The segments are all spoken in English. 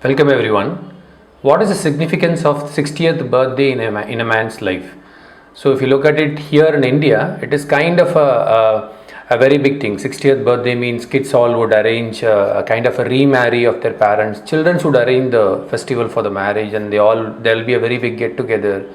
Welcome everyone. What is the significance of 60th birthday in a man's life? So if you look at it here in India, it is kind of a very big thing. 60th birthday means kids all would arrange a kind of a remarry of their parents. Children would arrange the festival for the marriage, and there'll be a very big get together.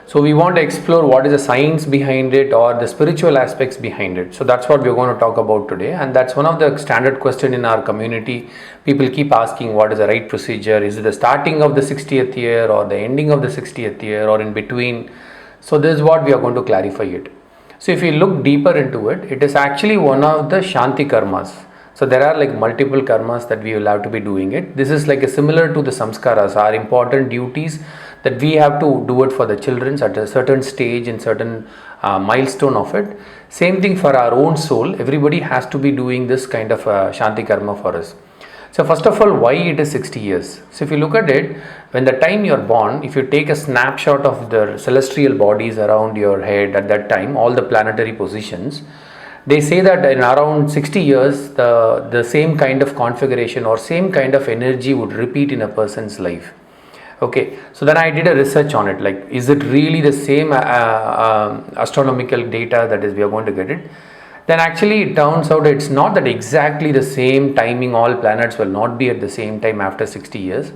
So we want to explore what is the science behind it or the spiritual aspects behind it. So that's what we're going to talk about today, and that's one of the standard question in our community. People keep asking what is the right procedure. Is it the starting of the 60th year or the ending of the 60th year or in between? So this is what we are going to clarify it. So if you look deeper into it, it is actually one of the Shanti karmas. So there are like multiple karmas that we will have to be doing it. This is like a similar to the samskaras, our important duties that we have to do it for the children at a certain stage and certain milestone of it. Same thing for our own soul. Everybody has to be doing this kind of Shanti karma for us. So first of all, why it is 60 years? So if you look at it, when the time you are born, if you take a snapshot of the celestial bodies around your head at that time, all the planetary positions, they say that in around 60 years, the same kind of configuration or same kind of energy would repeat in a person's life. Okay, so then I did a research on it, like is it really the same astronomical data that is we are going to get it? Then actually it turns out it's not that exactly the same timing. All planets will not be at the same time after 60 years,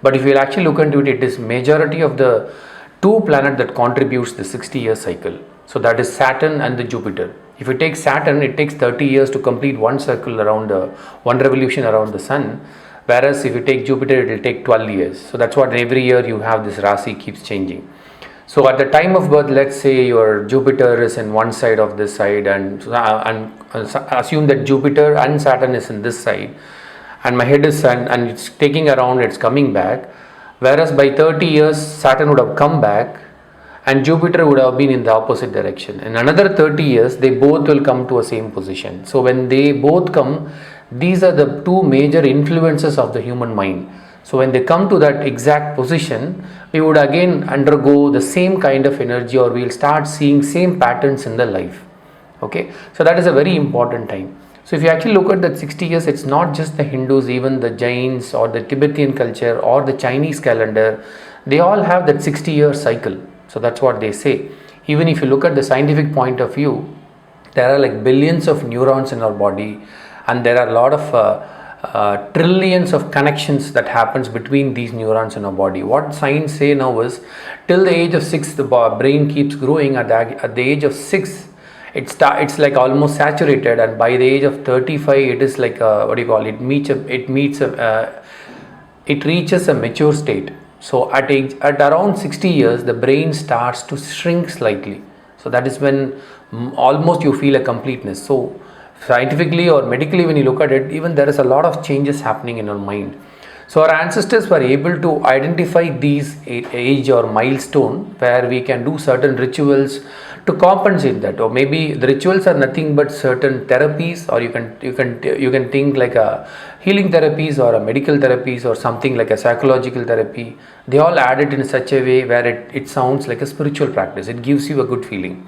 but if you will actually look into it, it is majority of the two planets that contributes the 60-year cycle. So that is Saturn and the Jupiter. If you take Saturn, it takes 30 years to complete one circle around one revolution around the sun, whereas if you take Jupiter, it will take 12 years. So that's what every year you have this Rasi keeps changing. So at the time of birth, let's say your Jupiter is in one side of this side, and assume that Jupiter and Saturn is in this side, and my head is and it's taking around, it's coming back, whereas by 30 years Saturn would have come back and Jupiter would have been in the opposite direction. In another 30 years, they both will come to a same position. So when they both come, these are the two major influences of the human mind. So when they come to that exact position, we would again undergo the same kind of energy, or we'll start seeing same patterns in the life. Okay, so that is a very important time. So if you actually look at that 60 years, it's not just the Hindus, even the Jains or the Tibetan culture or the Chinese calendar, they all have that 60-year cycle. So that's what they say. Even if you look at the scientific point of view, there are like billions of neurons in our body, and there are a lot of trillions of connections that happens between these neurons in our body. What science say now is, till the age of 6, the brain keeps growing. At the age of 6, it's like almost saturated, and by the age of 35, it is like it reaches a mature state. So at around 60 years, the brain starts to shrink slightly. So that is when almost you feel a completeness. So scientifically or medically, when you look at it, even there is a lot of changes happening in our mind. So our ancestors were able to identify these age or milestone where we can do certain rituals to compensate that, or maybe the rituals are nothing but certain therapies, or you can think like a healing therapies or a medical therapies or something like a psychological therapy. They all add it in such a way where it sounds like a spiritual practice. It gives you a good feeling.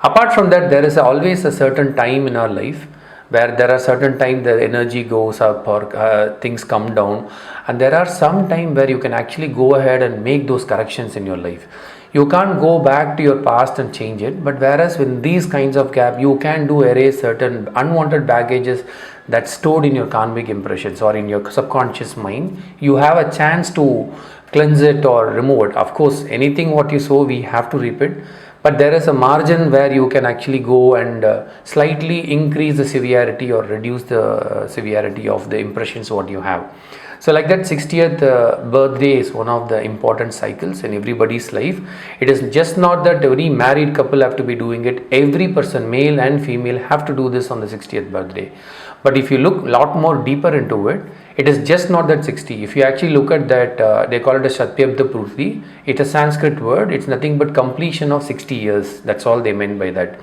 Apart from that, there is always a certain time in our life where there are certain time the energy goes up or things come down, and there are some time where you can actually go ahead and make those corrections in your life. You can't go back to your past and change it, but whereas in these kinds of gap, you can erase certain unwanted baggages that's stored in your karmic impressions or in your subconscious mind. You have a chance to cleanse it or remove it. Of course, anything what you sow, we have to reap it, but there is a margin where you can actually go and slightly increase the severity or reduce the severity of the impressions what you have. So like that 60th birthday is one of the important cycles in everybody's life. It is just not that every married couple have to be doing it. Every person, male and female, have to do this on the 60th birthday. But if you look a lot more deeper into it, it is just not that 60. If you actually look at that, they call it a Shatyabda Purti. It's a Sanskrit word. It's nothing but completion of 60 years. That's all they meant by that.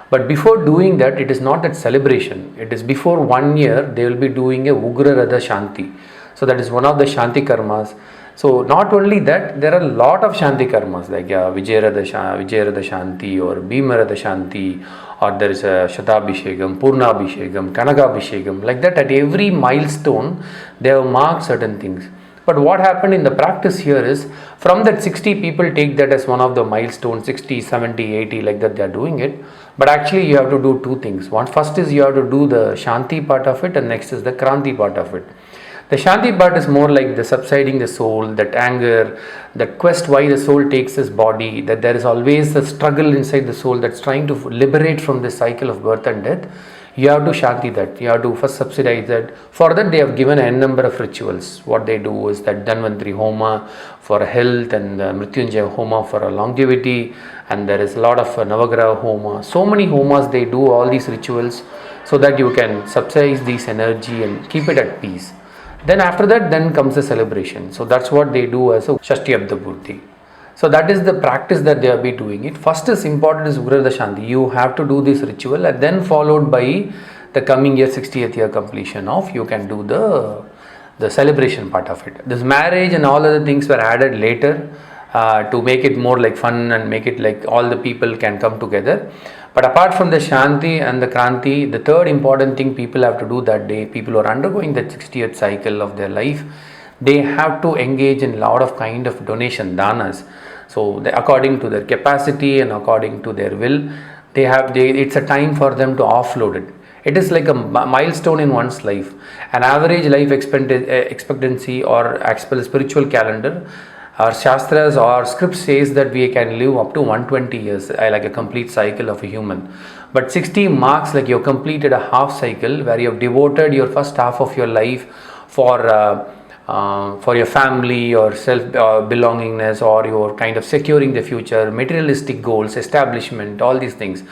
But before doing that, it is not that celebration. It is before 1 year, they will be doing a Ugra Radha Shanti. So that is one of the Shanti karmas. So not only that, there are a lot of Shanti karmas like Vijayarada Shanti or Bhimarada Shanti, or there is a Shatabhishekam, Purnabhishekam, Kanagabhishekam. Like that, at every milestone, they have marked certain things. But what happened in the practice here is, from that 60 people take that as one of the milestones, 60, 70, 80, like that they are doing it. But actually you have to do two things. One, first is you have to do the Shanti part of it, and next is the Kranti part of it. The Shanti part is more like the subsiding the soul, that anger, that quest why the soul takes this body, that there is always a struggle inside the soul that's trying to liberate from this cycle of birth and death. You have to Shanti that. You have to first subsidize that. For that, they have given a number of rituals. What they do is that Dhanvantri Homa for health, and Mrityunjaya Homa for longevity, and there is a lot of Navagraha Homa. So many homas they do, all these rituals, so that you can subsidize this energy and keep it at peace. Then after that, then comes the celebration. So that's what they do as a Shashti Abda Buddhi. So that is the practice that they will be doing it. First is important is Ugrada Shanti. You have to do this ritual, and then followed by the coming year 60th year completion of, you can do the celebration part of it. This marriage and all other things were added later to make it more like fun and make it like all the people can come together. But apart from the Shanti and the Kranti, the third important thing people have to do that day, people who are undergoing that 60th cycle of their life, they have to engage in a lot of kind of donation, danas. So according to their capacity and according to their will, it's a time for them to offload it. It is like a milestone in one's life. An average life expectancy or spiritual calendar, our Shastras or script says that we can live up to 120 years, like a complete cycle of a human. But 60 marks like you have completed a half cycle where you have devoted your first half of your life for your family or self belongingness, or your kind of securing the future, materialistic goals, establishment, all these things.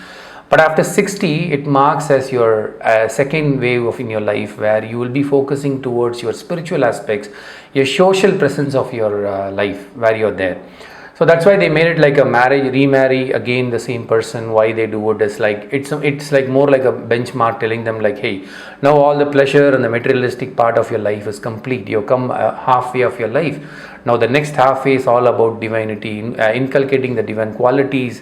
But after 60, it marks as your second wave of in your life, where you will be focusing towards your spiritual aspects, your social presence of your life, where you're there. So that's why they made it like a marriage, remarry again the same person. Why they do it is like it's like more like a benchmark, telling them like, hey, now all the pleasure and the materialistic part of your life is complete. You've come halfway of your life. Now the next halfway is all about divinity, inculcating the divine qualities,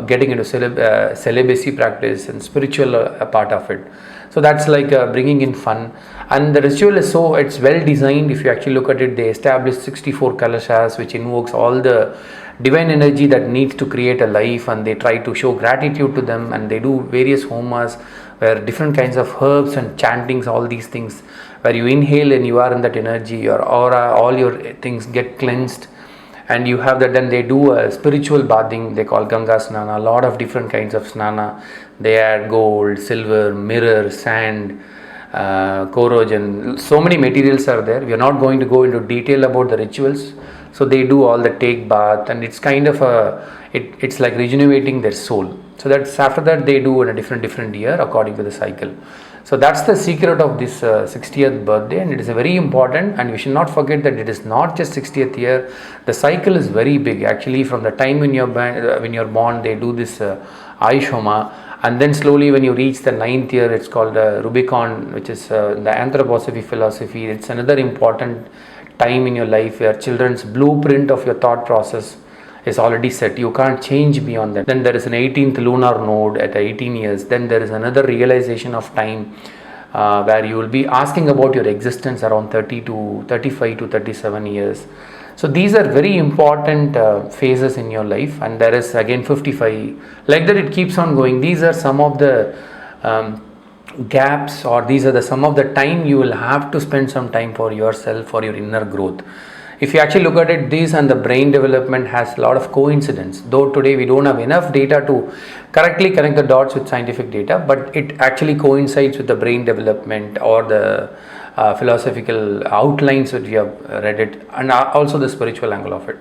getting into celibacy practice and spiritual part of it. So that's like bringing in fun. And the ritual is it's well designed. If you actually look at it, they established 64 kalashas, which invokes all the divine energy that needs to create a life, and they try to show gratitude to them, and they do various homas where different kinds of herbs and chantings, all these things, where you inhale and you are in that energy, your aura, all your things get cleansed. And you have that. Then they do a spiritual bathing, they call Ganga Snana, a lot of different kinds of snana. They add gold, silver, mirror, sand, corrosion, so many materials are there. We are not going to go into detail about the rituals. So they do all the take bath, and it's kind of it's like rejuvenating their soul. So that's after that they do in a different year according to the cycle. So that's the secret of this 60th birthday, and it is a very important, and we should not forget that it is not just 60th year. The cycle is very big actually. From the time when you're born, they do this Ayush Homa, and then slowly when you reach the 9th year, it's called Rubicon, which is the Anthroposophy philosophy. It's another important time in your life where children's blueprint of your thought process is already set. You can't change beyond that. Then there is an 18th lunar node at 18 years. Then there is another realization of time where you will be asking about your existence around 30 to 35 to 37 years. So these are very important phases in your life, and there is again 55. Like that, it keeps on going. These are some of the gaps, or these are some of the time you will have to spend some time for yourself, for your inner growth. If you actually look at it, this and the brain development has a lot of coincidence. Though today we don't have enough data to correctly connect the dots with scientific data, but it actually coincides with the brain development or the philosophical outlines that we have read it, and also the spiritual angle of it.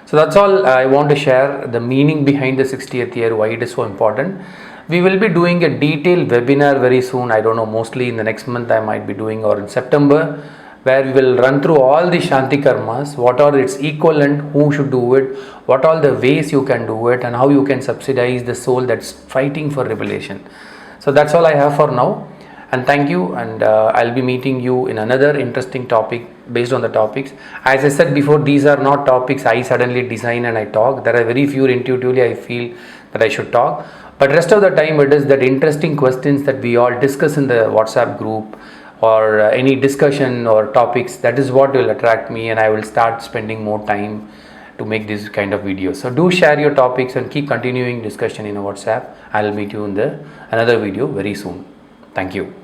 So that's all I want to share, the meaning behind the 60th year, why it is so important. We will be doing a detailed webinar very soon. I don't know, mostly in the next month I might be doing, or in September, where we will run through all the Shanti Karmas, what are its equivalent, who should do it, what are the ways you can do it, and how you can subsidize the soul that's fighting for revelation. So that's all I have for now, and thank you, and I'll be meeting you in another interesting topic based on the topics. As I said before, these are not topics I suddenly design and I talk. There are very few intuitively I feel that I should talk, but rest of the time it is that interesting questions that we all discuss in the WhatsApp group, or any discussion or topics, that is what will attract me, and I will start spending more time to make these kind of videos. So do share your topics and keep continuing discussion in WhatsApp. I'll meet you in the another video very soon. Thank you.